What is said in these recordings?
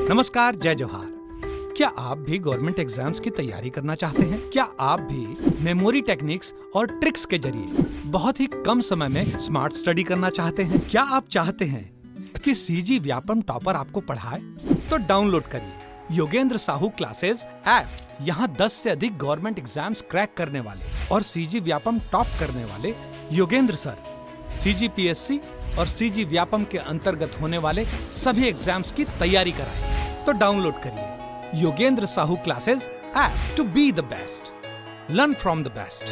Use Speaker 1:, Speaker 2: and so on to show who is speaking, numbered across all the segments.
Speaker 1: नमस्कार, जय जोहार। क्या आप भी गवर्नमेंट एग्जाम्स की तैयारी करना चाहते हैं? क्या आप भी मेमोरी टेक्निक्स और ट्रिक्स के जरिए बहुत ही कम समय में स्मार्ट स्टडी करना चाहते हैं? क्या आप चाहते हैं कि सीजी व्यापम टॉपर आपको पढ़ाए? तो डाउनलोड करिए योगेंद्र साहू क्लासेस ऐप। यहाँ 10 से अधिक गवर्नमेंट एग्जाम्स क्रैक करने वाले और सीजी व्यापम टॉप करने वाले योगेंद्र सर सीजीपीएससी और सीजी व्यापम के अंतर्गत होने वाले सभी एग्जाम्स की तैयारी कराएं। तो डाउनलोड करिए Yogendra Sahu classes app to be the best, learn from the best.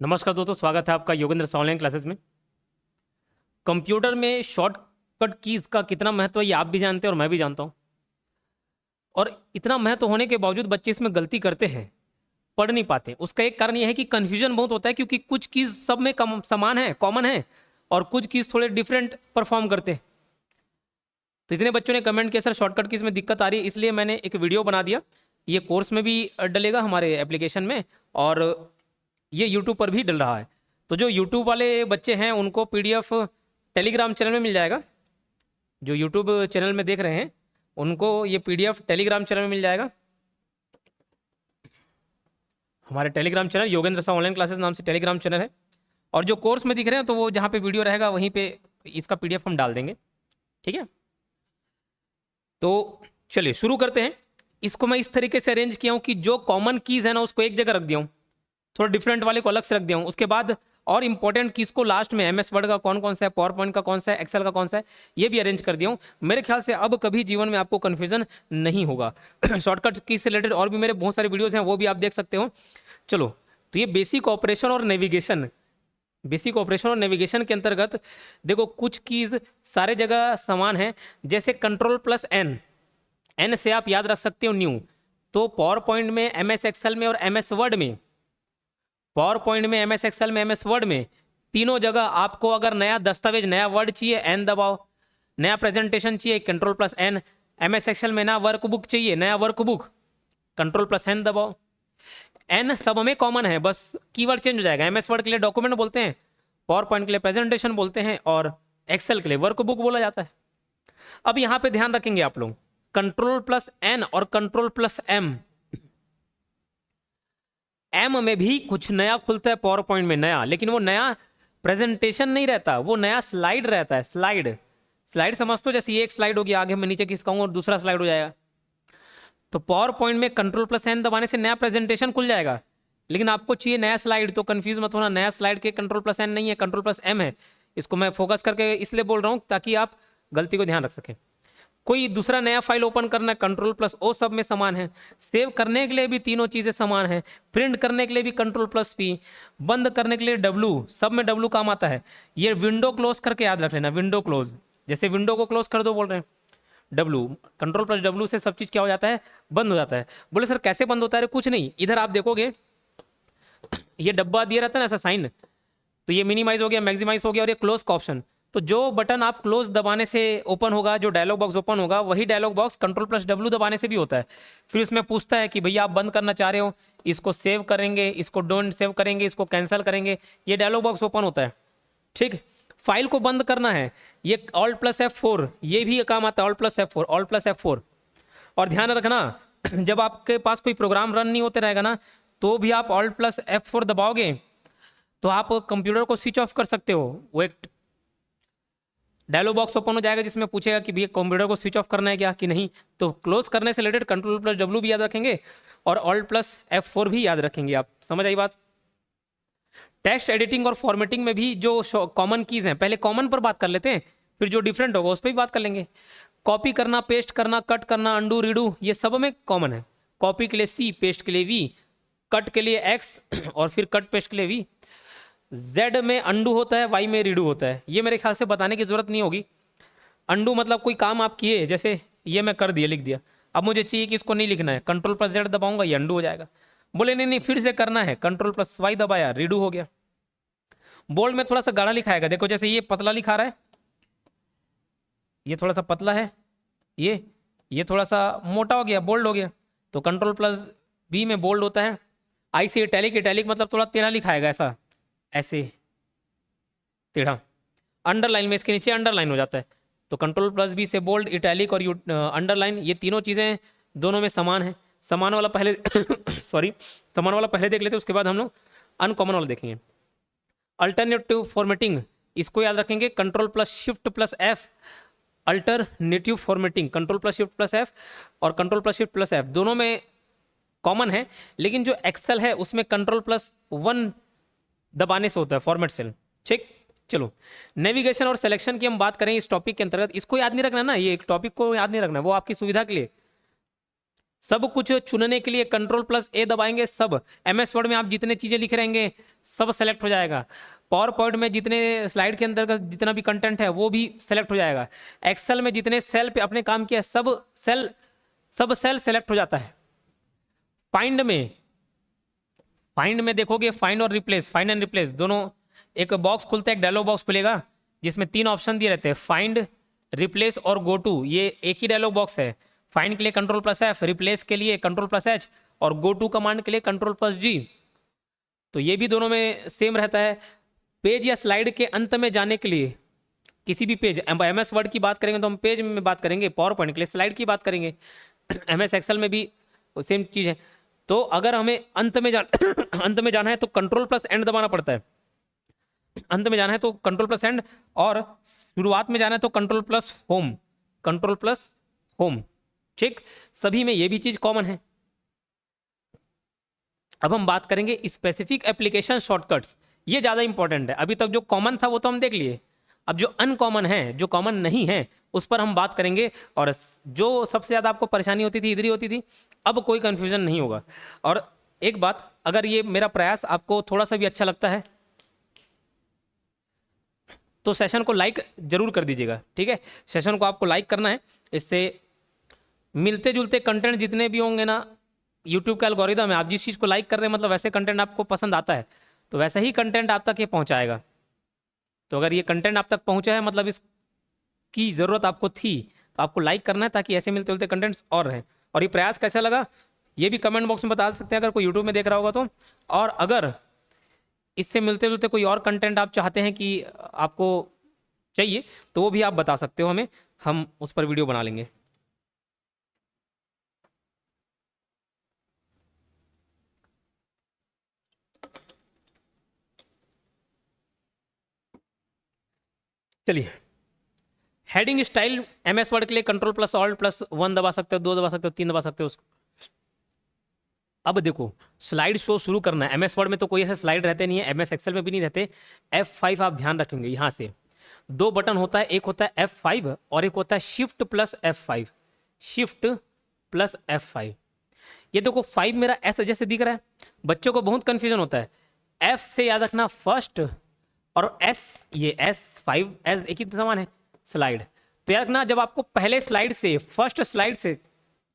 Speaker 2: नमस्कार दोस्तों, स्वागत है आपका योगेंद्र साहू ऑनलाइन क्लासेस में। कंप्यूटर में शॉर्टकट कीज का कितना महत्व है ये आप भी जानते हैं और मैं भी जानता हूं। और इतना महत्व होने के बावजूद बच्चे इसमें गलती करते हैं, पढ़ नहीं पाते। उसका एक कारण यह है कि कन्फ्यूजन बहुत होता है, क्योंकि कुछ कीज सब में समान है, कॉमन है, और कुछ कीज थोड़े डिफरेंट परफॉर्म करते हैं। तो इतने बच्चों ने कमेंट किया सर शॉर्टकट कीज में दिक्कत आ रही है, इसलिए मैंने एक वीडियो बना दिया। ये कोर्स में भी डलेगा हमारे एप्लीकेशन में, और ये यूट्यूब पर भी डल रहा है। तो जो यूट्यूब वाले बच्चे हैं उनको पीडीएफ टेलीग्राम चैनल में मिल जाएगा। जो यूट्यूब चैनल में देख रहे हैं उनको ये पीडीएफ टेलीग्राम चैनल में मिल जाएगा। हमारे Telegram channel Yogendra Sahu online classes नाम से टेलीग्राम चैनल है। और जो कोर्स में दिख रहे हैं तो वो जहाँ पे वीडियो रहेगा वहीं पे इसका पीडीएफ हम डाल देंगे, ठीक है। तो चलिए शुरू करते हैं। इसको मैं इस तरीके से अरेंज किया हूँ कि जो कॉमन कीज है ना उसको एक जगह रख दिया हूँ, थोड़ा डिफरेंट वाले को अलग से रख दिया हूँ। उसके बाद और इंपॉर्टेंट कीज को लास्ट में, एमएस वर्ड का कौन कौन सा है, पावर पॉइंट का कौन सा है, एक्सेल का कौन सा है, ये भी अरेंज कर दिया हूँ। मेरे ख्याल से अब कभी जीवन में आपको कंफ्यूजन नहीं होगा। शॉर्टकट कीज से रिलेटेड और भी मेरे बहुत सारे वीडियोस हैं, वो भी आप देख सकते हो। चलो, तो ये बेसिक ऑपरेशन और नेविगेशन, बेसिक ऑपरेशन और नेविगेशन के अंतर्गत देखो कुछ कीज सारे जगह समान है। जैसे कंट्रोल प्लस एन, एन से आप याद रख सकते हो न्यू। तो पावर पॉइंट में, एमएस एक्सेल में और एमएस वर्ड में, पावर पॉइंट में, एमएस एक्सेल में, एमएस वर्ड में, तीनों जगह आपको अगर नया दस्तावेज, नया वर्ड चाहिए एन दबाओ, नया प्रेजेंटेशन चाहिए control plus N, MS Excel में नया वर्कबुक चाहिए, नया वर्कबुक, कंट्रोल प्लस एन दबाओ। एन सब में कॉमन है, बस कीवर्ड चेंज हो जाएगा। एमएस वर्ड के लिए डॉक्यूमेंट बोलते हैं, पावर पॉइंट के लिए प्रेजेंटेशन बोलते हैं, और एक्सेल के लिए वर्कबुक बोला जाता है। अब यहां पे ध्यान रखेंगे आप लोग, कंट्रोल प्लस एन और कंट्रोल प्लस एम, एम में भी कुछ नया खुलता है पावर पॉइंट में, नया, लेकिन वो नया प्रेजेंटेशन नहीं रहता, वो नया स्लाइड रहता है। स्लाइड, स्लाइड समझते हो, जैसे ये एक स्लाइड हो गया, आगे मैं नीचे खिसकाऊं और दूसरा स्लाइड हो जाएगा। तो पावर पॉइंट में कंट्रोल प्लस एन दबाने से नया प्रेजेंटेशन खुल जाएगा, लेकिन आपको चाहिए नया स्लाइड। तो कंफ्यूज मत होना, नया स्लाइड के कंट्रोल प्लस एन नहीं है, कंट्रोल प्लस एम है। इसको मैं फोकस करके इसलिए बोल रहा हूं ताकि आप गलती को ध्यान रख सकें। कोई दूसरा नया फाइल ओपन करना, कंट्रोल प्लस ओ सब में समान है। सेव करने के लिए भी तीनों चीजें समान है। प्रिंट करने के लिए भी कंट्रोल प्लस पी, बंद करने के लिए डब्लू, सब में डब्लू काम आता है। ये विंडो क्लोज करके याद रख लेना, विंडो क्लोज, जैसे विंडो को क्लोज कर दो बोल रहे हैं, डब्लू, कंट्रोल प्लस डब्लू से सब चीज क्या हो जाता है, बंद हो जाता है। बोले सर कैसे बंद होता है? कुछ नहीं, इधर आप देखोगे ये डब्बा दिया रहता है ना ऐसा साइन, तो ये मिनिमाइज हो गया, मैक्सिमाइज हो गया, और ये क्लोज का ऑप्शन। तो जो बटन आप क्लोज दबाने से ओपन होगा, जो डायलॉग बॉक्स ओपन होगा, वही dialog box control plus W दबाने से भी होता है। फिर उसमें पूछता है कि भैया आप बंद करना चाह रहे हो, इसको सेव करेंगे, इसको डोंट सेव करेंगे, इसको कैंसिल करेंगे, ये डायलॉग बॉक्स ओपन होता है, ठीक। फाइल को बंद करना है, ये ऑल्ट प्लस F4, ये भी काम आता है, alt plus F4, alt plus F4। और ध्यान रखना, जब आपके पास कोई प्रोग्राम रन नहीं होते रहेगा ना, तो भी आप ऑल्ट प्लस F4 दबाओगे तो आप कंप्यूटर को स्विच ऑफ कर सकते हो। वो एक डायलॉग बॉक्स ओपन हो जाएगा जिसमें पूछेगा कि भैया कंप्यूटर को स्विच ऑफ करना है क्या कि नहीं। तो क्लोज करने से रिलेटेड कंट्रोल प्लस डब्ल्यू भी याद रखेंगे और ऑल्ट प्लस F4 भी याद रखेंगे। आप समझ आई बात? टेक्स्ट एडिटिंग और फॉर्मेटिंग में भी जो कॉमन कीज हैं, पहले कॉमन पर बात कर लेते हैं, फिर जो डिफरेंट होगा उस पर भी बात कर लेंगे। कॉपी करना, पेस्ट करना, कट करना, अंडू, रीडू, ये सब में कॉमन है। कॉपी के लिए C, पेस्ट के लिए V, कट के लिए X और फिर कट पेस्ट के लिए V। Z में अंडू होता है, Y में रीडू होता है। ये मेरे ख्याल से बताने की जरूरत नहीं होगी। अंडू मतलब कोई काम आप किए, जैसे ये मैं कर दिया, लिख दिया, अब मुझे चाहिए कि इसको नहीं लिखना है, कंट्रोल प्लस Z दबाऊंगा, ये अंडू हो जाएगा। बोले नहीं नहीं फिर से करना है, कंट्रोल प्लस Y दबाया, रीडू हो गया। बोल्ड में थोड़ा सा गाढ़ा लिखाएगा, देखो जैसे ये पतला लिखा रहा है, ये थोड़ा सा पतला है, ये थोड़ा सा मोटा हो गया, बोल्ड हो गया। तो कंट्रोल प्लस B में बोल्ड होता है, आई से इटैलिक, इटैलिक मतलब थोड़ा टेढ़ा लिखाएगा, ऐसा ऐसे टेढ़ा। अंडरलाइन में इसके नीचे अंडरलाइन हो जाता है, तो कंट्रोल प्लस बी से बोल्ड, इटैलिक और अंडरलाइन, ये तीनों चीज़ें दोनों में समान है। समान वाला पहले सॉरी, समान वाला पहले देख लेते हैं, उसके बाद हम लोग अनकॉमन वाला देखेंगे। अल्टरनेटिव फॉर्मेटिंग, इसको याद रखेंगे, control plus shift plus F. Alternative formatting, control plus shift plus F और control plus shift plus F दोनों में कॉमन है, लेकिन जो एक्सेल है उसमें कंट्रोल प्लस 1 दबाने से होता है फॉर्मेट सेल। ठीक, चलो नेविगेशन और सिलेक्शन की हम बात करें इस टॉपिक के अंतर्गत। इसको याद नहीं रखना ना, ये एक टॉपिक को याद नहीं रखना, वो आपकी सुविधा के लिए। सब कुछ चुनने के लिए कंट्रोल प्लस ए दबाएंगे, सब एमएस वर्ड में आप जितने चीजें लिख रहेंगे सब सेलेक्ट हो जाएगा। पावर पॉइंट में जितने स्लाइड के अंदर जितना भी कंटेंट है वो भी सेलेक्ट हो जाएगा। एक्सेल में जितने सेल पे अपने काम किया सब सेल सेलेक्ट हो जाता है। फाइंड में देखोगे, फाइंड और रिप्लेस, फाइंड एंड रिप्लेस दोनों, एक बॉक्स खुलता है, एक डायलॉग बॉक्स खुलेगा जिसमें 3 ऑप्शन दिए रहते हैं, फाइंड, रिप्लेस और गो टू। ये एक ही डायलॉग बॉक्स है। फाइंड के लिए कंट्रोल प्लस एफ, रिप्लेस के लिए कंट्रोल प्लस एच और गो टू कमांड के लिए कंट्रोल प्लस जी। तो ये भी दोनों में सेम रहता है। पेज या स्लाइड के अंत में जाने के लिए, किसी भी पेज, एमएस वर्ड की बात करेंगे तो हम पेज में बात करेंगे, पावर पॉइंट के लिए स्लाइड की बात करेंगे, एमएस एक्सेल में भी सेम चीज है। तो अगर हमें अंत में जाना है तो कंट्रोल प्लस एंड दबाना पड़ता है। अंत में जाना है तो कंट्रोल प्लस एंड, और शुरुआत में जाना है तो control plus home, control plus home. ठीक, सभी में ये भी चीज कॉमन है। अब हम बात करेंगे स्पेसिफिक एप्लीकेशन शॉर्टकट्स, ये ज्यादा इंपॉर्टेंट है। अभी तक जो कॉमन था वो तो हम देख लिए, अब जो अनकॉमन है, जो कॉमन नहीं है, उस पर हम बात करेंगे। और जो सबसे ज्यादा आपको परेशानी होती थी इधर ही होती थी, अब कोई कंफ्यूजन नहीं होगा। और एक बात, अगर ये मेरा प्रयास आपको थोड़ा सा भी अच्छा लगता है तो सेशन को लाइक जरूर कर दीजिएगा। ठीक है, सेशन को आपको लाइक करना है, इससे मिलते जुलते कंटेंट जितने भी होंगे ना, यूट्यूब का एल्गोरिदम है, आप जिस चीज़ को लाइक कर रहे हैं मतलब वैसे कंटेंट आपको पसंद आता है, तो वैसा ही कंटेंट आप तक ये पहुंचाएगा। तो अगर ये कंटेंट आप तक पहुंचा है मतलब इसकी ज़रूरत आपको थी, तो आपको लाइक करना है ताकि ऐसे मिलते जुलते कंटेंट्स और रहें। और ये प्रयास कैसा लगा ये भी कमेंट बॉक्स में बता सकते हैं अगर कोई यूट्यूब में देख रहा होगा तो। और अगर इससे मिलते जुलते कोई और कंटेंट आप चाहते हैं कि आपको चाहिए तो वो भी आप बता सकते हो हमें, हम उस पर वीडियो बना लेंगे। चलिए, हेडिंग स्टाइल एमएस वर्ड के लिए कंट्रोल प्लस ऑल्ट प्लस 1 दबा सकते हो, 2 दबा सकते हो, 3 दबा सकते हो उसको। अब देखो, स्लाइड शो शुरू करना है। एमएस वर्ड में तो कोई ऐसे स्लाइड रहते नहीं है, एमएस एक्सेल में भी नहीं रहते। F5 आप ध्यान रखेंगे, यहाँ से 2 बटन होता है, एक होता है F5 और एक होता है shift plus F5, shift plus F5। ये देखो 5 मेरा ऐसा जैसे दिख रहा है, बच्चों को बहुत कंफ्यूजन होता है। F से याद रखना फर्स्ट, और S, ये S5 S एक ही समान है स्लाइड। तो याद रखना, जब आपको पहले स्लाइड से, फर्स्ट स्लाइड से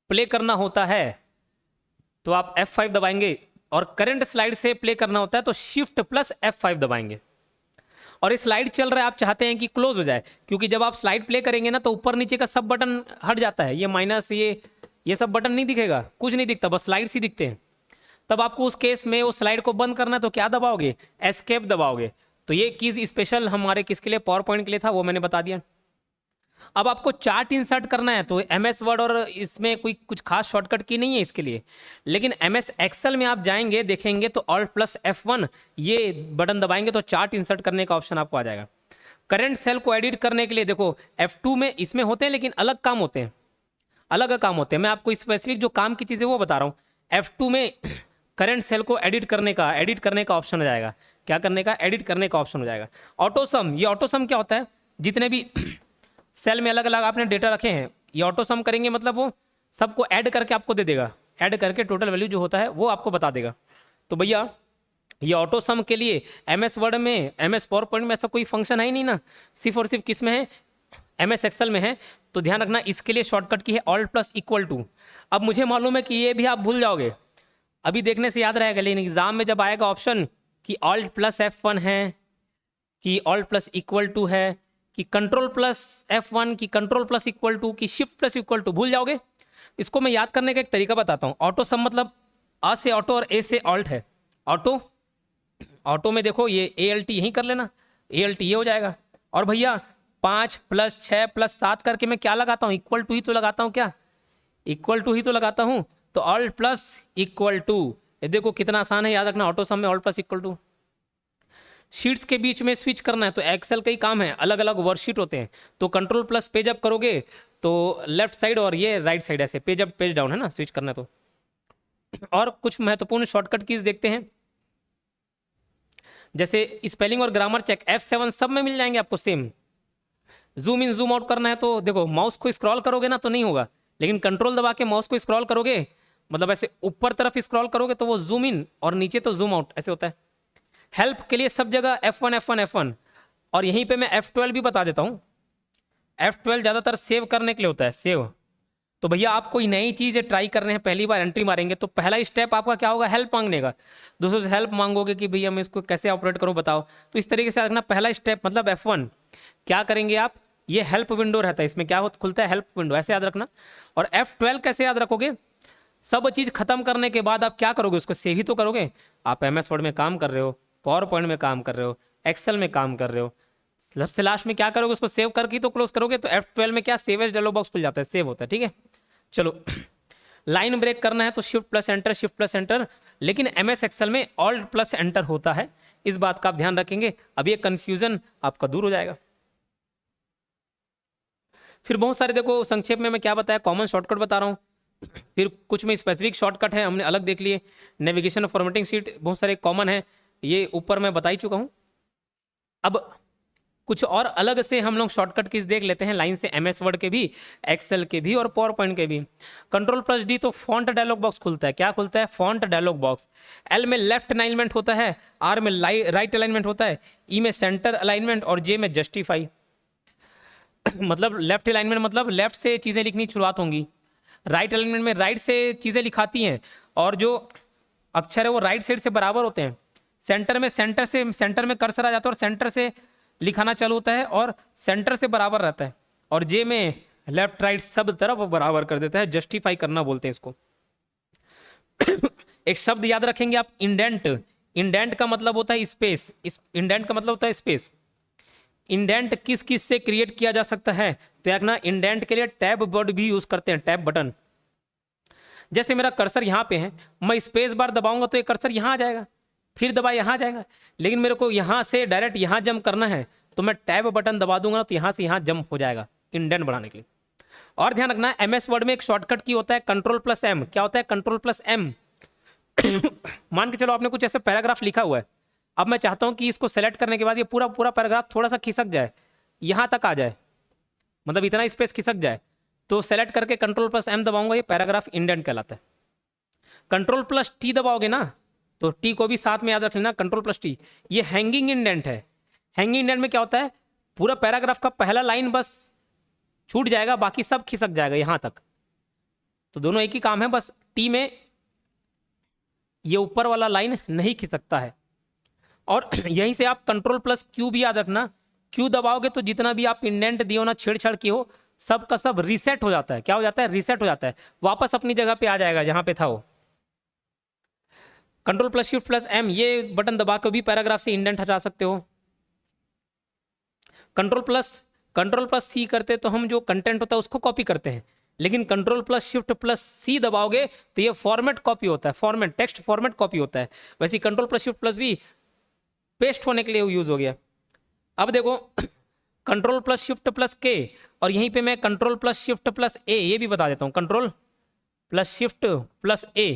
Speaker 2: प्ले करना होता है तो आप F5 दबाएंगे, और करंट स्लाइड से प्ले करना होता है तो शिफ्ट प्लस F5 दबाएंगे। और ये स्लाइड चल रहा है, आप चाहते हैं कि क्लोज हो जाए, क्योंकि जब आप स्लाइड प्ले करेंगे ना तो ऊपर नीचे का सब बटन हट जाता है, ये माइनस, ये सब बटन नहीं दिखेगा, कुछ नहीं दिखता, बस स्लाइड्स ही दिखते हैं। तब आपको उस केस में उस स्लाइड को बंद करना है तो क्या दबाओगे, एस्केप दबाओगे। तो ये कीज स्पेशल हमारे किसके लिए, पावर पॉइंट के लिए था, वो मैंने बता दिया। अब आपको चार्ट इंसर्ट करना है तो एमएस वर्ड और इसमें कोई कुछ खास शॉर्टकट की नहीं है इसके लिए, लेकिन एमएस एक्सेल में आप जाएंगे देखेंगे तो ऑल्ट प्लस F1 ये बटन दबाएंगे तो चार्ट इंसर्ट करने का ऑप्शन आपको आ जाएगा। करंट सेल को एडिट करने के लिए देखो F2 में इसमें होते हैं, लेकिन अलग काम होते हैं, अलग काम होते हैं। मैं आपको स्पेसिफिक जो काम की चीज़ें वो बता रहा हूँ। F2 में करंट सेल को एडिट करने का ऑप्शन हो जाएगा। क्या करने का, एडिट करने का ऑप्शन हो जाएगा। ऑटो सम, ये ऑटो सम क्या होता है, जितने भी सेल में अलग अलग आपने डेटा रखे हैं, ये ऑटो सम करेंगे मतलब वो सबको ऐड करके आपको दे देगा, ऐड करके टोटल वैल्यू जो होता है वो आपको बता देगा। तो भैया ये ऑटो सम के लिए एमएस वर्ड में, एमएस पावर पॉइंट में ऐसा कोई फंक्शन है ही नहीं ना, सिर्फ और सिर्फ किस में है, एमएस एक्सेल में है। तो ध्यान रखना, इसके लिए शॉर्टकट की है ऑल्ट प्लस इक्वल टू। अब मुझे मालूम है कि ये भी आप भूल जाओगे, अभी देखने से याद रहेगा, लेकिन एग्जाम में जब आएगा ऑप्शन कि ऑल्ट प्लस F1 है, कि ऑल्ट प्लस इक्वल टू है, कि कंट्रोल प्लस F1, कि कंट्रोल प्लस इक्वल टू, कि शिफ्ट प्लस इक्वल टू, भूल जाओगे। इसको मैं याद करने का एक तरीका बताता हूँ। ऑटो सम मतलब अ से ऑटो और ए से ऑल्ट है। ऑटो, ऑटो में देखो ये ALT यहीं कर लेना, ALT ये हो जाएगा। और भैया 5 + 6 + 7 करके मैं क्या लगाता हूँ, इक्वल टू ही तो लगाता हूँ, क्या इक्वल टू ही तो लगाता हूँ। तो ऑल्ट प्लस इक्वल टू, ये देखो कितना आसान है, याद रखना ऑटो सम में alt plus equal to. Sheets के बीच में स्विच करना है तो एक्सेल का ही काम है, अलग अलग वर्कशीट होते हैं, तो कंट्रोल प्लस पेज अप करोगे तो लेफ्ट साइड और ये राइट साइड ऐसे पेज अप पेज डाउन है ना, स्विच करना है तो। और कुछ महत्वपूर्ण शॉर्टकट कीज देखते हैं, जैसे स्पेलिंग और ग्रामर चेक F7 सब में मिल जाएंगे आपको same. Zoom in zoom out करना है तो देखो माउस को स्क्रॉल करोगे ना तो नहीं होगा, लेकिन कंट्रोल दबा के माउस को स्क्रॉल करोगे, मतलब ऐसे ऊपर तरफ स्क्रॉल करोगे तो वो जूम इन और नीचे तो जूम आउट ऐसे होता है। हेल्प के लिए सब जगह F1 F1 F1, और यहीं पे मैं F12 भी बता देता हूँ। F12 ज़्यादातर सेव करने के लिए होता है, सेव। तो भैया आप कोई नई चीज़ ट्राई कर रहे हैं, पहली बार एंट्री मारेंगे तो पहला स्टेप आपका क्या होगा, हेल्प मांगने का। दूसरों से हेल्प मांगोगे कि भैया मैं इसको कैसे ऑपरेट करूँ बताओ, तो इस तरीके से रखना। पहला स्टेप मतलब F1 क्या करेंगे आप, ये हेल्प विंडो रहता है, इसमें क्या खुलता है, हेल्प विंडो, ऐसे याद रखना। और F12 कैसे याद रखोगे, सब चीज़ खत्म करने के बाद आप क्या करोगे, उसको सेव ही तो करोगे। आप MS वर्ड में काम कर रहे हो, पावर पॉइंट में काम कर रहे हो, एक्सेल में काम कर रहे हो, सबसे लास्ट में क्या करोगे, उसको सेव करके तो क्लोज करोगे। तो F12 में क्या, सेव एज डायलॉग बॉक्स खुल जाता है, सेव होता है, ठीक है। चलो लाइन ब्रेक करना है तो Shift+Enter Shift+Enter, लेकिन MS एक्सेल में Alt+Enter होता है, इस बात का आप ध्यान रखेंगे। अब ये कंफ्यूजन आपका दूर हो जाएगा। फिर बहुत सारे देखो संक्षेप में मैं क्या बताया, कॉमन शॉर्टकट बता रहा हूँ, फिर कुछ में स्पेसिफिक शॉर्टकट है, हमने अलग देख लिए। नेविगेशन और फॉर्मेटिंग शीट बहुत सारे कॉमन है, ये ऊपर मैं बता ही चुका हूँ। अब कुछ और अलग से हम लोग शॉर्टकट कीज देख लेते हैं लाइन से, MS वर्ड के भी, एक्सेल के भी और पावर पॉइंट के भी। Ctrl+D तो फॉन्ट डायलॉग बॉक्स खुलता है, क्या खुलता है, फॉन्ट डायलॉग बॉक्स। L में लेफ्ट अलाइनमेंट होता है, R में राइट अलाइनमेंट होता है, E में सेंटर अलाइनमेंट और J में जस्टिफाई। मतलब लेफ्ट अलाइनमेंट मतलब लेफ्ट से चीज़ें लिखनी शुरुआत होंगी, राइट अलाइनमेंट में राइट से चीज़ें लिखाती हैं, और जो अक्षर है वो राइट साइड से बराबर होते हैं। सेंटर में सेंटर में कर्सर आ जाता है और सेंटर से लिखाना चालू होता है और सेंटर से बराबर रहता है। और J में लेफ्ट राइट सब तरफ बराबर कर देता है, जस्टिफाई करना बोलते हैं इसको। एक शब्द याद रखेंगे आप, इंडेंट। इंडेंट का मतलब होता है स्पेस, इंडेंट का मतलब होता है स्पेस। इंडेंट किस किस से क्रिएट किया जा सकता है, तो देखना इंडेंट के लिए टैब वर्ड भी यूज करते हैं, टैब बटन। जैसे मेरा कर्सर यहाँ पे है, मैं स्पेस बार दबाऊंगा तो ये कर्सर यहाँ आ जाएगा, फिर दबा यहाँ आ जाएगा, लेकिन मेरे को यहाँ से डायरेक्ट यहाँ जंप करना है तो मैं टैब बटन दबा दूंगा तो यहाँ से यहाँ जंप हो जाएगा, इंडेंट बढ़ाने के लिए। और ध्यान रखना MS वर्ड में एक शॉर्टकट की होता है Ctrl+M। क्या होता है Ctrl+M? मान के चलो आपने कुछ ऐसे पैराग्राफ लिखा हुआ है, अब मैं चाहता हूं कि इसको सेलेक्ट करने के बाद ये पूरा पूरा पैराग्राफ थोड़ा सा खिसक जाए, यहां तक आ जाए, मतलब इतना स्पेस खिसक जाए, तो सेलेक्ट करके Ctrl+M दबाऊंगा, ये पैराग्राफ इंडेंट कहलाता है। Ctrl+T दबाओगे ना तो T को भी साथ में याद रख लेना, Ctrl+T, ये हैंगिंग इंडेंट है। हैंगिंग इंडेंट में क्या होता है, पूरा पैराग्राफ का पहला लाइन बस छूट जाएगा, बाकी सब खिसक जाएगा यहां तक। तो दोनों एक ही काम है, बस T में ये ऊपर वाला लाइन नहीं खिसकता है। और यहीं से आप Ctrl+Q भी याद रखना, Q दबाओगे तो जितना भी आप इंडेंट दिए हो ना, छेड़छाड़ किए हो, सब का सब रीसेट हो जाता है। क्या हो जाता है, रीसेट हो जाता है, वापस अपनी जगह पे आ जाएगा जहां पे था वो। Ctrl+Shift+M ये बटन दबा के भी पैराग्राफ से इंडेंट हटा सकते हो। Ctrl+C करते तो हम जो कंटेंट होता है उसको कॉपी करते हैं, लेकिन Ctrl+Shift+C दबाओगे तो ये फॉर्मेट कॉपी होता है, फॉर्मेट टेक्स्ट फॉर्मेट कॉपी होता है। वैसे Ctrl+Shift+V पेस्ट होने के लिए यूज हो गया। अब देखो Ctrl+Shift+K, और यहीं पे मैं Ctrl+Shift+A ये भी बता देता हूँ, Ctrl+Shift+A।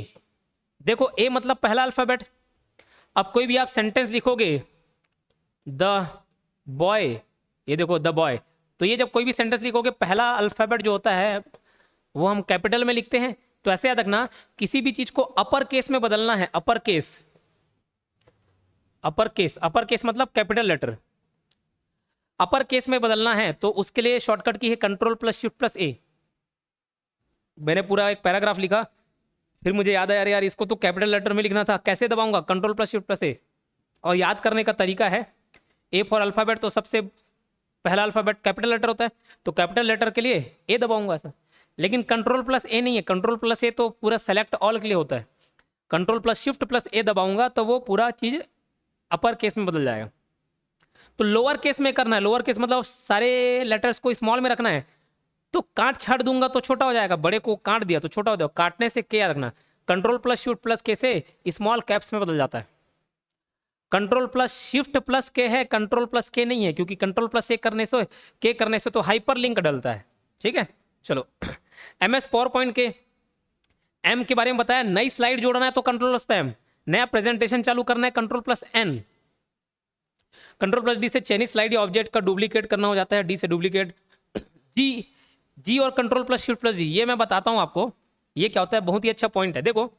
Speaker 2: देखो A मतलब पहला अल्फाबेट। अब कोई भी आप सेंटेंस लिखोगे, द बॉय, ये देखो द बॉय, तो ये जब कोई भी सेंटेंस लिखोगे पहला अल्फाबेट जो होता है वो हम कैपिटल में लिखते हैं। तो ऐसे याद रखना, किसी भी चीज को अपर केस में बदलना है, upper case, upper case, upper case मतलब कैपिटल लेटर, अपर केस में बदलना है तो उसके लिए शॉर्टकट की है Ctrl+Shift+A। मैंने पूरा एक पैराग्राफ लिखा, फिर मुझे याद आया, यार इसको तो कैपिटल लेटर में लिखना था, कैसे दबाऊंगा, Ctrl+Shift+A। और याद करने का तरीका है, A फॉर अल्फाबेट, तो सबसे पहला अल्फाबेट कैपिटल लेटर होता है, तो कैपिटल लेटर के लिए A दबाऊंगा ऐसा। लेकिन Ctrl+A नहीं है, Ctrl+A तो पूरा सेलेक्ट ऑल के लिए होता है। कंट्रोल प्लस शिफ्ट प्लस ए दबाऊंगा तो वो पूरा चीज अपर केस में बदल जाएगा। तो लोअर केस में करना है, लोअर केस मतलब सारे लेटर्स को स्मॉल में रखना है, तो काट छाट दूंगा तो छोटा हो जाएगा, बड़े को काट दिया तो छोटा हो जाएगा, काटने से के रखना। कंट्रोल प्लस शिफ्ट प्लस के से स्मॉल कैप्स में बदल जाता है। कंट्रोल प्लस शिफ्ट प्लस के है, कंट्रोल प्लस के नहीं है, क्योंकि कंट्रोल प्लस के करने से तो हाइपर लिंक डलता है। ठीक है, चलो MS पावर पॉइंट के एम के बारे में बताया। नई स्लाइड जोड़ना है तो कंट्रोल प्लस पे एम, नया प्रेजेंटेशन चालू करना है control plus N. Control plus D से चेनी स्लाइड या ऑब्जेक्ट का डुप्लीकेट करना हो जाता है, डी से डुप्लीकेट। जी और control plus shift plus G, ये मैं बताता हूं आपको ये क्या होता है, बहुत ही अच्छा पॉइंट है। देखो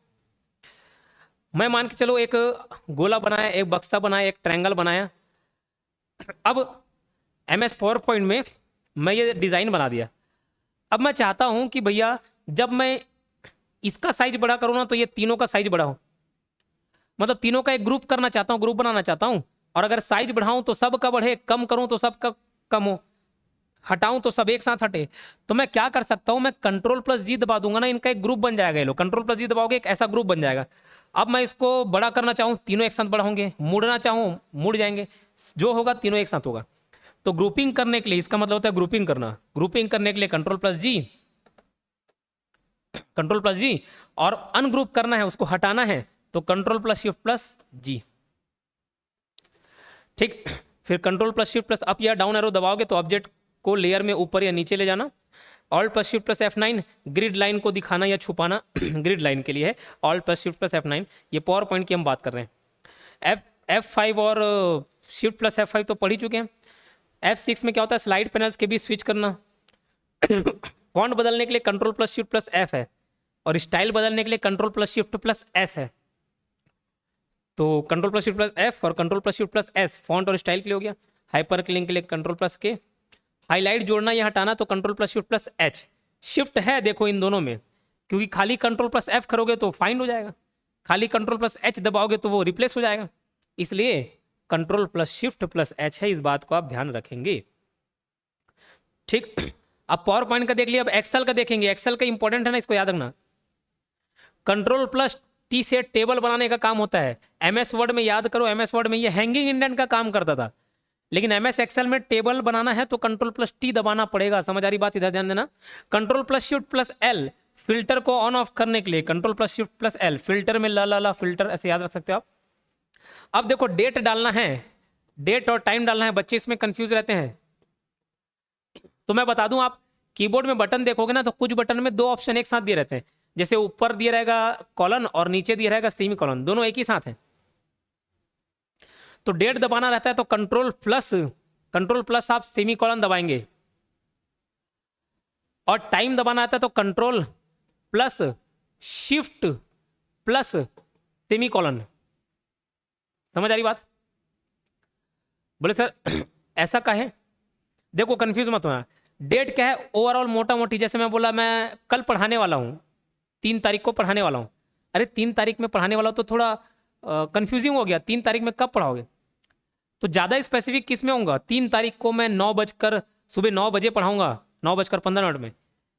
Speaker 2: मैं मान के चलो एक गोला बनाया, एक बक्सा बनाया, एक ट्रायंगल बनाया। अब MS पावर पॉइंट में मैं ये डिजाइन बना दिया। अब मैं चाहता हूं कि भैया जब मैं इसका साइज बड़ा करूँ ना तो ये तीनों का साइज बड़ा हो, मतलब तीनों का एक ग्रुप करना चाहता हूँ, ग्रुप बनाना चाहता हूँ। और अगर साइज बढ़ाऊं तो सब का बढ़े, कम करूं तो सब का कम हो, हटाऊं तो सब एक साथ हटे। तो मैं क्या कर सकता हूं, मैं कंट्रोल प्लस जी दबा दूंगा ना, इनका एक ग्रुप बन जाएगा। ये लो कंट्रोल प्लस जी दबाओगे एक ऐसा ग्रुप बन जाएगा। अब मैं इसको बड़ा करना चाहूं तीनों एक साथ बड़ा होंगे, मुड़ना चाहूं मुड़ जाएंगे, जो होगा तीनों एक साथ होगा। तो ग्रुपिंग करने के लिए, इसका मतलब होता है ग्रुपिंग करना, ग्रुपिंग करने के लिए कंट्रोल प्लस जी, और अनग्रुप करना है, उसको हटाना है तो कंट्रोल प्लस शिफ्ट प्लस जी। ठीक, फिर control plus shift plus up या डाउन एरो दबाओगे तो ऑब्जेक्ट को लेयर में ऊपर या नीचे ले जाना। Alt plus shift plus F9 grid line को दिखाना या छुपाना, ग्रिड लाइन के लिए है alt plus shift plus F9। ये पावर पॉइंट की हम बात कर रहे हैं। F5 और शिफ्ट प्लस F5 तो पढ़ ही चुके हैं। F6 में क्या होता है, स्लाइड पैनल्स के बीच स्विच करना। फॉन्ट बदलने के लिए control plus shift plus F है, और स्टाइल बदलने के लिए control plus shift plus S है। तो control plus shift plus F और control plus shift plus S font और स्टाइल के लिए हो गया। हाइपर लिंक के लिए कंट्रोल प्लस के। हाईलाइट जोड़ना या हटाना तो control plus shift plus H। Shift है देखो इन दोनों में, क्योंकि खाली कंट्रोल प्लस F करोगे तो फाइंड हो जाएगा, खाली कंट्रोल प्लस H दबाओगे तो वो रिप्लेस हो जाएगा, इसलिए control plus shift plus H है। इस बात को आप ध्यान रखेंगे। ठीक, अब पावर पॉइंट का देख लिया, अब एक्सेल का देखेंगे। एक्सेल का इंपॉर्टेंट है ना, इसको याद रखना। कंट्रोल प्लस T से टेबल बनाने का काम होता है। MS वर्ड में याद करो, MS वर्ड में ये हैंगिंग इंडेंट का काम करता था, लेकिन MS एक्सेल में टेबल बनाना है तो कंट्रोल प्लस T दबाना पड़ेगा। समझ आ रही बात, इधर ध्यान देना। Control plus shift plus L filter को ऑन ऑफ करने के लिए, control plus shift plus L filter में ला फिल्टर ऐसे याद रख सकते हो आप। अब देखो डेट डालना है, डेट और टाइम डालना है, बच्चे इसमें कंफ्यूज रहते हैं। तो मैं बता दूं, आप कीबोर्ड में बटन देखोगे ना तो कुछ बटन में दो ऑप्शन एक साथ दिए रहते हैं, जैसे ऊपर दिया रहेगा कॉलन और नीचे दिया रहेगा सेमी कॉलन, दोनों एक ही साथ हैं। तो डेट दबाना रहता है तो कंट्रोल प्लस आप सेमी कॉलन दबाएंगे, और टाइम दबाना आता है तो control plus shift plus semi colon. समझ आ रही बात? बोले सर ऐसा का है, देखो कंफ्यूज मत होना। डेट क्या है, ओवरऑल मोटा मोटी, जैसे मैं बोला मैं कल पढ़ाने वाला हूं, 3 तारीख को पढ़ाने वाला हूं। अरे 3 तारीख में पढ़ाने वाला हूं तो थोड़ा कंफ्यूजिंग हो गया, 3 तारीख में कब पढ़ाओगे? तो ज्यादा स्पेसिफिक किस में होगा, 3 तारीख को मैं सुबह 9 बजे पढ़ाऊंगा, 9:15 में,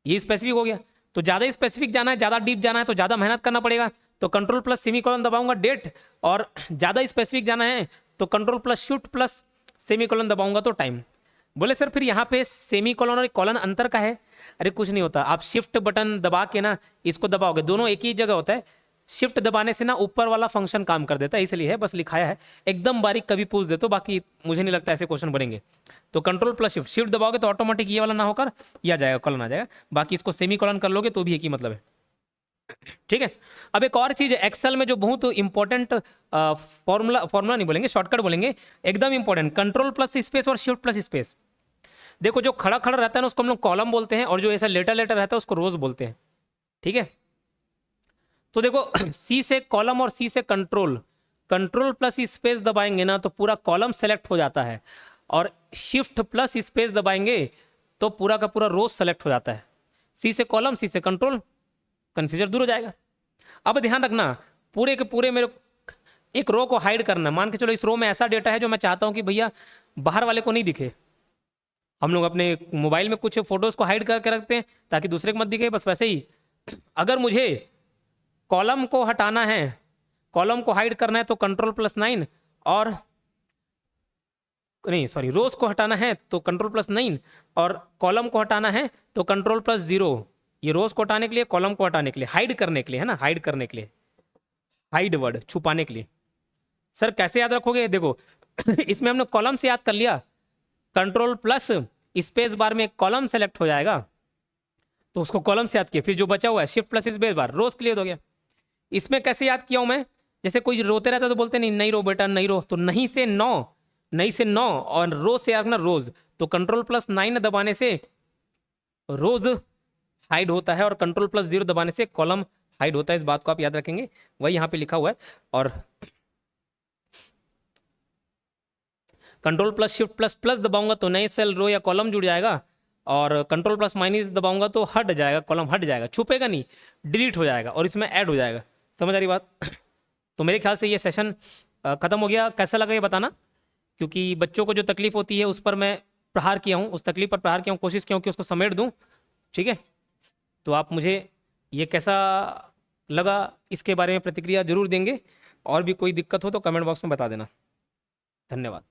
Speaker 2: ये स्पेसिफिक हो गया। तो ज्यादा स्पेसिफिक जाना है, ज्यादा डीप जाना है तो ज्यादा मेहनत करना पड़ेगा, तो कंट्रोल प्लस सेमी कॉलन दबाऊंगा डेट, और ज्यादा स्पेसिफिक जाना है तो control plus shift plus semicolon दबाऊंगा तो टाइम। बोले सर फिर यहाँ पे सेमी कॉलन और कॉलन अंतर का है? अरे कुछ नहीं होता, आप शिफ्ट बटन दबा के ना इसको दबाओगे, दोनों एक ही जगह होता है। शिफ्ट दबाने से ना ऊपर वाला फंक्शन काम कर देता है, इसलिए है, बस लिखाया है। एकदम बारीक कभी पूछ दे तो, बाकी मुझे नहीं लगता ऐसे क्वेश्चन बनेंगे। तो कंट्रोल प्लस शिफ्ट दबाओगे तो ऑटोमेटिक ये वाला ना होकर ये आ जाएगा, कॉलन आ जाएगा। बाकी इसको सेमी कॉलन कर लोगे तो भी एक ही मतलब है। ठीक है, अब एक और चीज है एक्सेल में जो बहुत इंपॉर्टेंट, फॉर्मूला नहीं बोलेंगे, शॉर्टकट बोलेंगे, एकदम इंपॉर्टेंट, कंट्रोल प्लस स्पेस और शिफ्ट प्लस स्पेस। देखो जो खड़ा खड़ा रहता है ना उसको हम लोग कॉलम बोलते हैं, और जो ऐसा लेटर रहता है उसको रोज बोलते हैं। ठीक है, तो देखो सी से कॉलम और सी से कंट्रोल प्लस स्पेस दबाएंगे ना तो पूरा कॉलम सेलेक्ट हो जाता है, और शिफ्ट प्लस स्पेस दबाएंगे तो पूरा का पूरा रोज सेलेक्ट हो जाता है। सी से कॉलम, सी से कंट्रोल, कंफ्यूजन दूर हो जाएगा। अब ध्यान रखना, पूरे के पूरे मेरे एक रो को हाइड करना। मान के चलो इस रो में ऐसा डेटा है जो मैं चाहता हूं कि भैया बाहर वाले को नहीं दिखे। हम लोग अपने मोबाइल में कुछ फोटोज को हाइड करके रखते हैं ताकि दूसरे को मत दिखे, बस वैसे ही अगर मुझे कॉलम को हटाना है कॉलम को हाइड करना है तो Ctrl+9, और नहीं सॉरी, रोज को हटाना है तो Ctrl+9, और कॉलम को हटाना है तो Ctrl+0। ये रोज को हटाने के लिए, कॉलम को हटाने के लिए, हाइड करने के लिए है ना, हाइड करने के लिए, हाइड वर्ड छुपाने के लिए। सर कैसे याद रखोगे? देखो इसमें हमने कॉलम से याद कर लिया, Ctrl+स्पेस बार में कॉलम सेलेक्ट हो जाएगा तो उसको कॉलम से याद किया, फिर जो बचा हुआ है Shift+स्पेस बार रोज क्लियर हो गया। इसमें कैसे याद किया हूं मैं? जैसे कोई रोते रहता तो बोलते नहीं, नहीं रो बेटा नहीं रो, तो नहीं से 9, नहीं से 9, और रोज से याद ना रोज, तो Ctrl+9 दबाने से रोज हाइड होता है और Ctrl+0 दबाने से कॉलम हाइड होता है। इस बात को आप याद रखेंगे, वही यहाँ पे लिखा हुआ है। और Ctrl+Shift++ दबाऊंगा तो नए सेल, रो या कॉलम जुड़ जाएगा, और Ctrl+- दबाऊंगा तो हट जाएगा, कॉलम हट जाएगा, छुपेगा नहीं, डिलीट हो जाएगा और इसमें ऐड हो जाएगा। समझ आ रही बात? तो मेरे ख्याल से ये सेशन खत्म हो गया। कैसा लगा ये बताना, क्योंकि बच्चों को जो तकलीफ होती है उस पर मैं प्रहार किया हूँ, उस तकलीफ पर प्रहार किया हूँ, कोशिश किया हूँ कि उसको समेट दूँ। ठीक है, तो आप मुझे ये कैसा लगा इसके बारे में प्रतिक्रिया जरूर देंगे, और भी कोई दिक्कत हो तो कमेंट बॉक्स में बता देना। धन्यवाद।